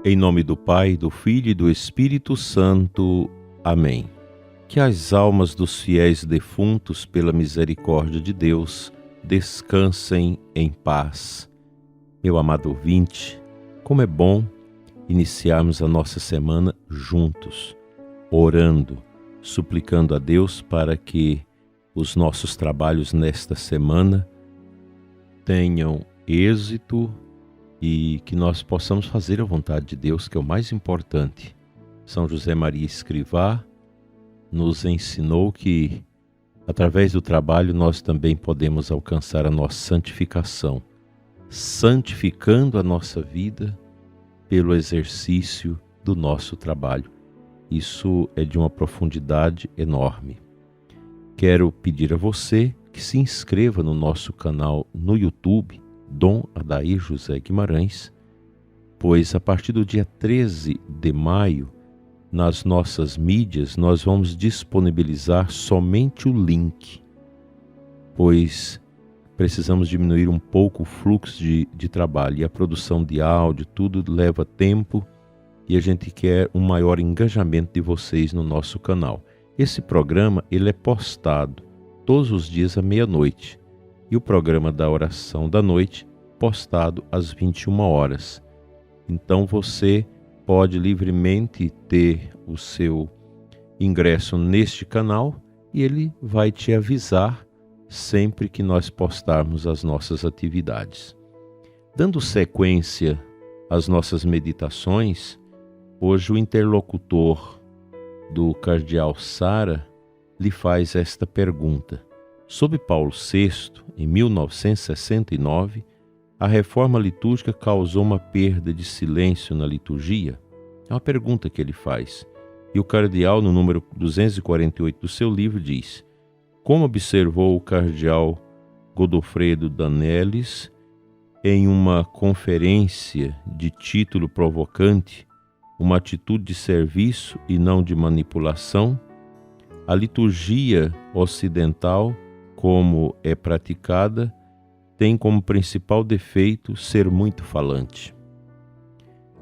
Em nome do Pai, do Filho e do Espírito Santo. Amém. Que as almas dos fiéis defuntos, pela misericórdia de Deus, descansem em paz. Meu amado ouvinte, como é bom iniciarmos a nossa semana juntos, orando, suplicando a Deus para que os nossos trabalhos nesta semana tenham êxito e que nós possamos fazer a vontade de Deus, que é o mais importante. São José Maria Escrivá nos ensinou que, através do trabalho, nós também podemos alcançar a nossa santificação, santificando a nossa vida pelo exercício do nosso trabalho. Isso é de uma profundidade enorme. Quero pedir a você que se inscreva no nosso canal no YouTube, Dom Adair José Guimarães, pois a partir do dia 13 de maio, nas nossas mídias, nós vamos disponibilizar somente o link, pois precisamos diminuir um pouco o fluxo de trabalho, e a produção de áudio, tudo leva tempo, e a gente quer um maior engajamento de vocês no nosso canal. Esse programa ele é postado todos os dias à meia-noite, e o programa da oração da noite postado às 21 horas. Então você pode livremente ter o seu ingresso neste canal e ele vai te avisar sempre que nós postarmos as nossas atividades. Dando sequência às nossas meditações, hoje o interlocutor do cardeal Sara lhe faz esta pergunta. Sob Paulo VI, em 1969, a reforma litúrgica causou uma perda de silêncio na liturgia? É uma pergunta que ele faz. E o cardeal, no número 248 do seu livro, diz: como observou o cardeal Godofredo Danellis em uma conferência de título provocante, uma atitude de serviço e não de manipulação, a liturgia ocidental, como é praticada, tem como principal defeito ser muito falante.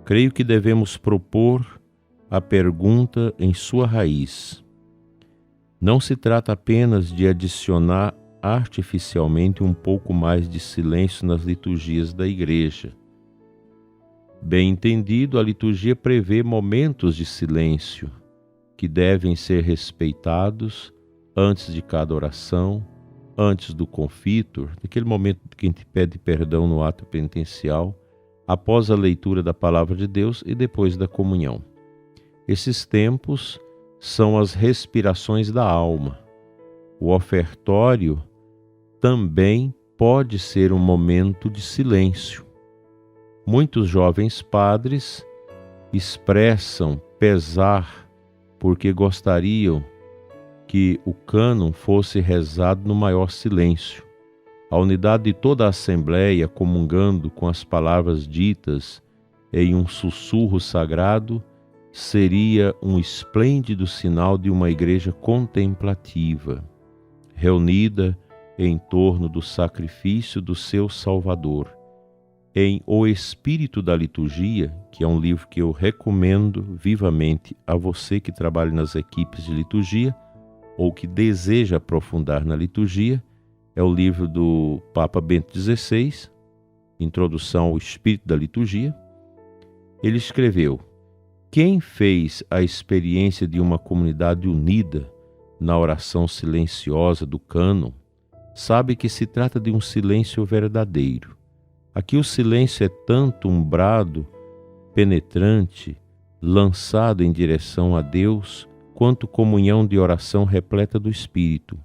Creio que devemos propor a pergunta em sua raiz. Não se trata apenas de adicionar artificialmente um pouco mais de silêncio nas liturgias da Igreja. Bem entendido, a liturgia prevê momentos de silêncio que devem ser respeitados antes de cada oração, antes do confitor, naquele momento que a gente pede perdão no ato penitencial, após a leitura da Palavra de Deus e depois da comunhão. Esses tempos são as respirações da alma. O ofertório também pode ser um momento de silêncio. Muitos jovens padres expressam pesar porque gostariam que o cânon fosse rezado no maior silêncio. A unidade de toda a Assembleia, comungando com as palavras ditas em um sussurro sagrado, seria um esplêndido sinal de uma igreja contemplativa, reunida em torno do sacrifício do seu Salvador. Em O Espírito da Liturgia, que é um livro que eu recomendo vivamente a você que trabalha nas equipes de liturgia, ou que deseja aprofundar na liturgia, é o livro do Papa Bento XVI, Introdução ao Espírito da Liturgia. Ele escreveu: quem fez a experiência de uma comunidade unida na oração silenciosa do cânon, sabe que se trata de um silêncio verdadeiro. Aqui o silêncio é tanto um brado penetrante, lançado em direção a Deus, quanto comunhão de oração repleta do Espírito.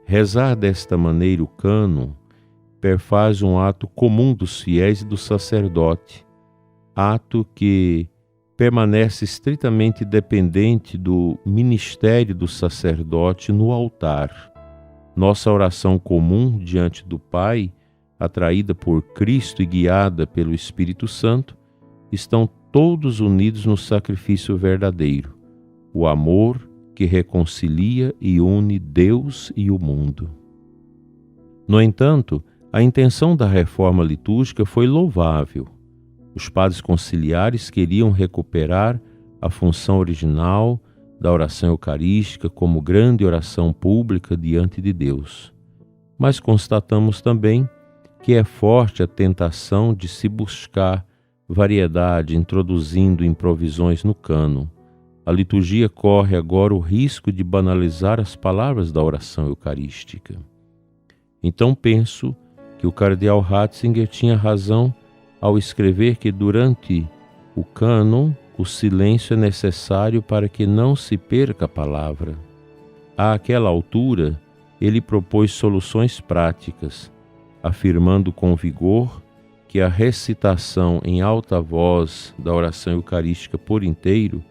Rezar desta maneira o cânon perfaz um ato comum dos fiéis e do sacerdote, ato que permanece estritamente dependente do ministério do sacerdote no altar. Nossa oração comum diante do Pai, atraída por Cristo e guiada pelo Espírito Santo, estão todos unidos no sacrifício verdadeiro, o amor que reconcilia e une Deus e o mundo. No entanto, a intenção da reforma litúrgica foi louvável. Os padres conciliares queriam recuperar a função original da oração eucarística como grande oração pública diante de Deus. Mas constatamos também que é forte a tentação de se buscar variedade, introduzindo improvisões no cânon. A liturgia corre agora o risco de banalizar as palavras da oração eucarística. Então penso que o cardeal Ratzinger tinha razão ao escrever que durante o cânon o silêncio é necessário para que não se perca a palavra. Àquela altura, ele propôs soluções práticas, afirmando com vigor que a recitação em alta voz da oração eucarística por inteiro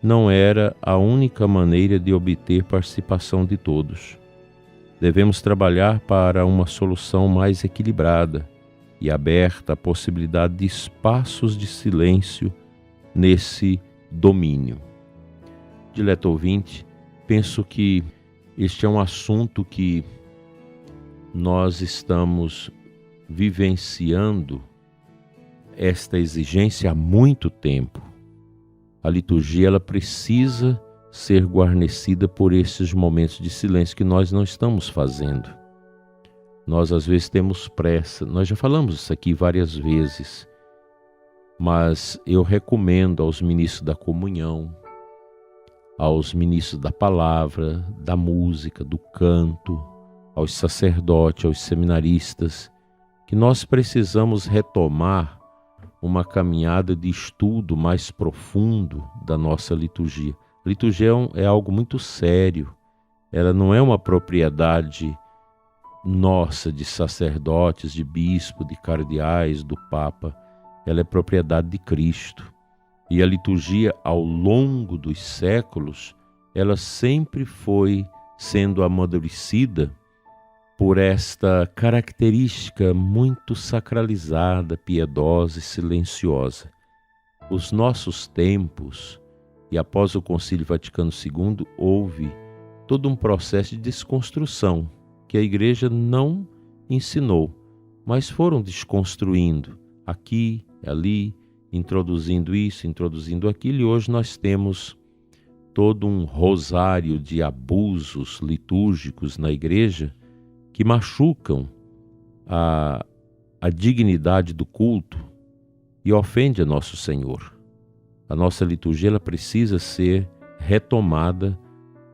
não era a única maneira de obter participação de todos. Devemos trabalhar para uma solução mais equilibrada e aberta à possibilidade de espaços de silêncio nesse domínio. Dileto ouvinte, penso que este é um assunto que nós estamos vivenciando esta exigência há muito tempo. A liturgia ela precisa ser guarnecida por esses momentos de silêncio que nós não estamos fazendo. Nós às vezes temos pressa, nós já falamos isso aqui várias vezes, mas eu recomendo aos ministros da comunhão, aos ministros da palavra, da música, do canto, aos sacerdotes, aos seminaristas, que nós precisamos retomar uma caminhada de estudo mais profundo da nossa liturgia. A liturgia é algo muito sério, ela não é uma propriedade nossa de sacerdotes, de bispo, de cardeais, do Papa, ela é propriedade de Cristo. E a liturgia, ao longo dos séculos, ela sempre foi sendo amadurecida por esta característica muito sacralizada, piedosa e silenciosa. Os nossos tempos, e após o Concílio Vaticano II, houve todo um processo de desconstrução que a Igreja não ensinou, mas foram desconstruindo aqui, ali, introduzindo isso, introduzindo aquilo, e hoje nós temos todo um rosário de abusos litúrgicos na Igreja que machucam a dignidade do culto e ofende a nosso Senhor. A nossa liturgia ela precisa ser retomada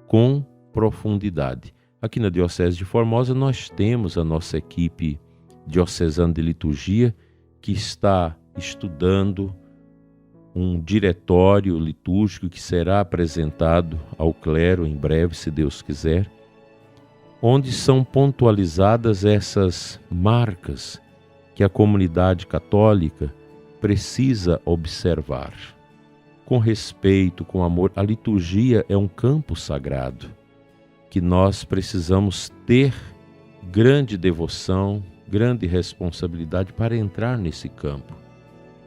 com profundidade. Aqui na Diocese de Formosa nós temos a nossa equipe diocesana de liturgia que está estudando um diretório litúrgico que será apresentado ao clero em breve, se Deus quiser, onde são pontualizadas essas marcas que a comunidade católica precisa observar. Com respeito, com amor, a liturgia é um campo sagrado que nós precisamos ter grande devoção, grande responsabilidade para entrar nesse campo.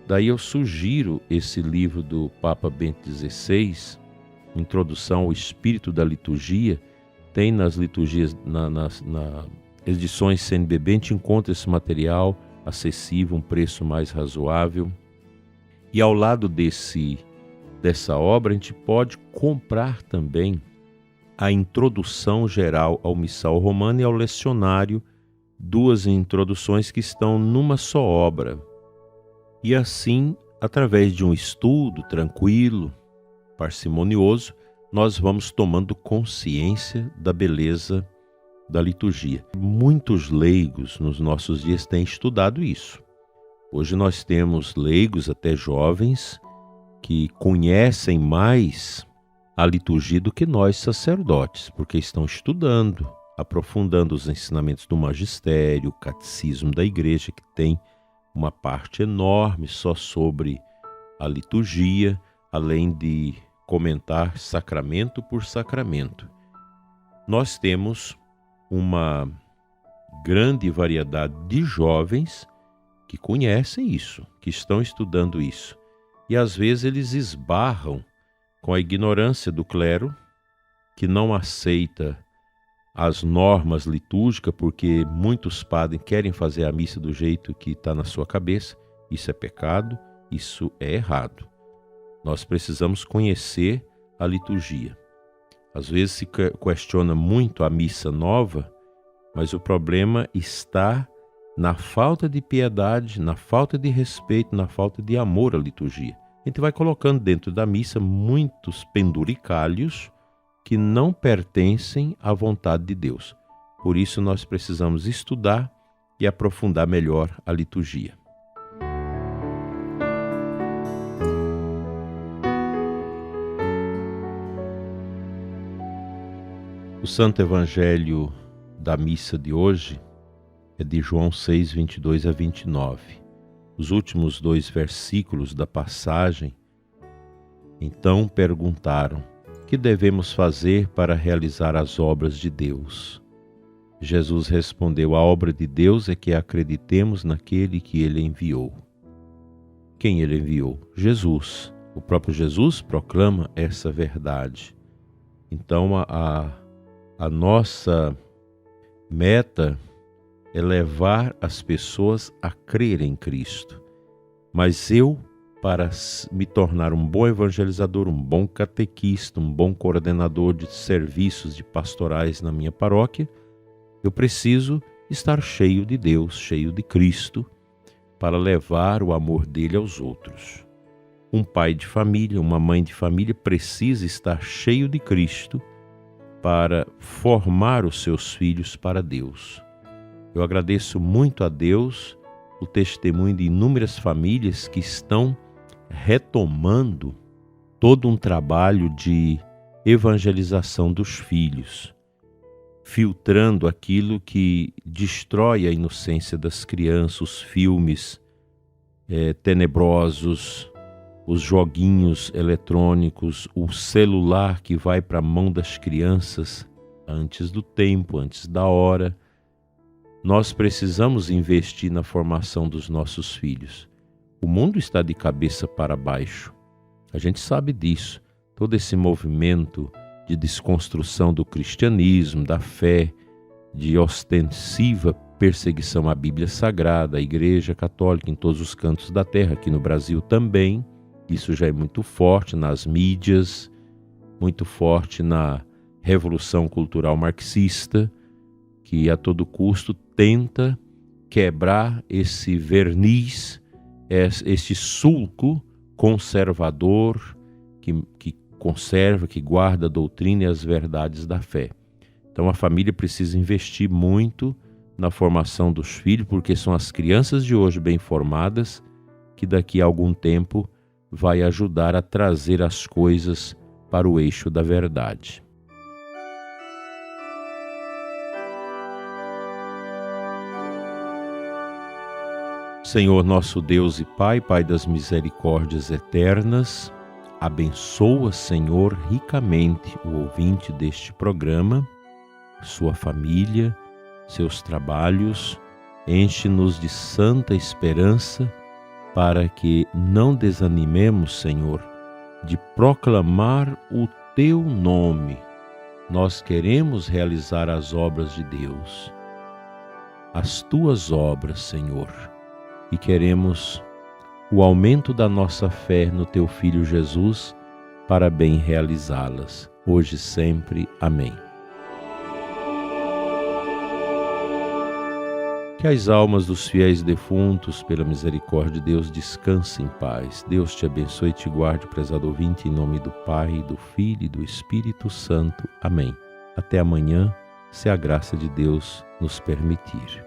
Daí eu sugiro esse livro do Papa Bento XVI, Introdução ao Espírito da Liturgia. Tem nas liturgias, nas edições CNBB, a gente encontra esse material acessível, um preço mais razoável. E ao lado dessa obra, a gente pode comprar também a Introdução Geral ao Missal Romano e ao Lecionário, duas introduções que estão numa só obra. E assim, através de um estudo tranquilo, parcimonioso, nós vamos tomando consciência da beleza da liturgia. Muitos leigos nos nossos dias têm estudado isso. Hoje nós temos leigos, até jovens, que conhecem mais a liturgia do que nós sacerdotes, porque estão estudando, aprofundando os ensinamentos do magistério, o catecismo da igreja, que tem uma parte enorme só sobre a liturgia, além de comentar sacramento por sacramento. Nós temos uma grande variedade de jovens que conhecem isso, que estão estudando isso. E às vezes eles esbarram com a ignorância do clero, que não aceita as normas litúrgicas, porque muitos padres querem fazer a missa do jeito que está na sua cabeça. Isso é pecado, Isso é errado. Nós precisamos conhecer a liturgia. Às vezes se questiona muito a missa nova, mas o problema está na falta de piedade, na falta de respeito, na falta de amor à liturgia. A gente vai colocando dentro da missa muitos penduricalhos que não pertencem à vontade de Deus. Por isso nós precisamos estudar e aprofundar melhor a liturgia. O Santo Evangelho da missa de hoje é de João 6, 22 a 29. Os últimos 2 versículos da passagem. Então perguntaram: que devemos fazer para realizar as obras de Deus? Jesus respondeu: a obra de Deus é que acreditemos naquele que Ele enviou. Quem Ele enviou? Jesus. O próprio Jesus proclama essa verdade. Então a nossa meta é levar as pessoas a crer em Cristo. Mas eu, para me tornar um bom evangelizador, um bom catequista, um bom coordenador de serviços de pastorais na minha paróquia, eu preciso estar cheio de Deus, cheio de Cristo, para levar o amor dele aos outros. Um pai de família, uma mãe de família precisa estar cheio de Cristo para formar os seus filhos para Deus. Eu agradeço muito a Deus o testemunho de inúmeras famílias que estão retomando todo um trabalho de evangelização dos filhos, filtrando aquilo que destrói a inocência das crianças, os filmes tenebrosos, os joguinhos eletrônicos, o celular que vai para a mão das crianças antes do tempo, antes da hora. Nós precisamos investir na formação dos nossos filhos. O mundo está de cabeça para baixo. A gente sabe disso. Todo esse movimento de desconstrução do cristianismo, da fé, de ostensiva perseguição à Bíblia Sagrada, à Igreja Católica em todos os cantos da terra, aqui no Brasil também. Isso já é muito forte nas mídias, muito forte na revolução cultural marxista, que a todo custo tenta quebrar esse verniz, esse sulco conservador que conserva, que guarda a doutrina e as verdades da fé. Então a família precisa investir muito na formação dos filhos, porque são as crianças de hoje bem formadas que daqui a algum tempo vai ajudar a trazer as coisas para o eixo da verdade. Senhor nosso Deus e Pai, Pai das misericórdias eternas, abençoa, Senhor, ricamente o ouvinte deste programa, sua família, seus trabalhos, enche-nos de santa esperança para que não desanimemos, Senhor, de proclamar o Teu nome. Nós queremos realizar as obras de Deus, as Tuas obras, Senhor, e queremos o aumento da nossa fé no Teu Filho Jesus para bem realizá-las, hoje e sempre. Amém. Que as almas dos fiéis defuntos, pela misericórdia de Deus, descansem em paz. Deus te abençoe e te guarde, prezado ouvinte, em nome do Pai, do Filho e do Espírito Santo. Amém. Até amanhã, se a graça de Deus nos permitir.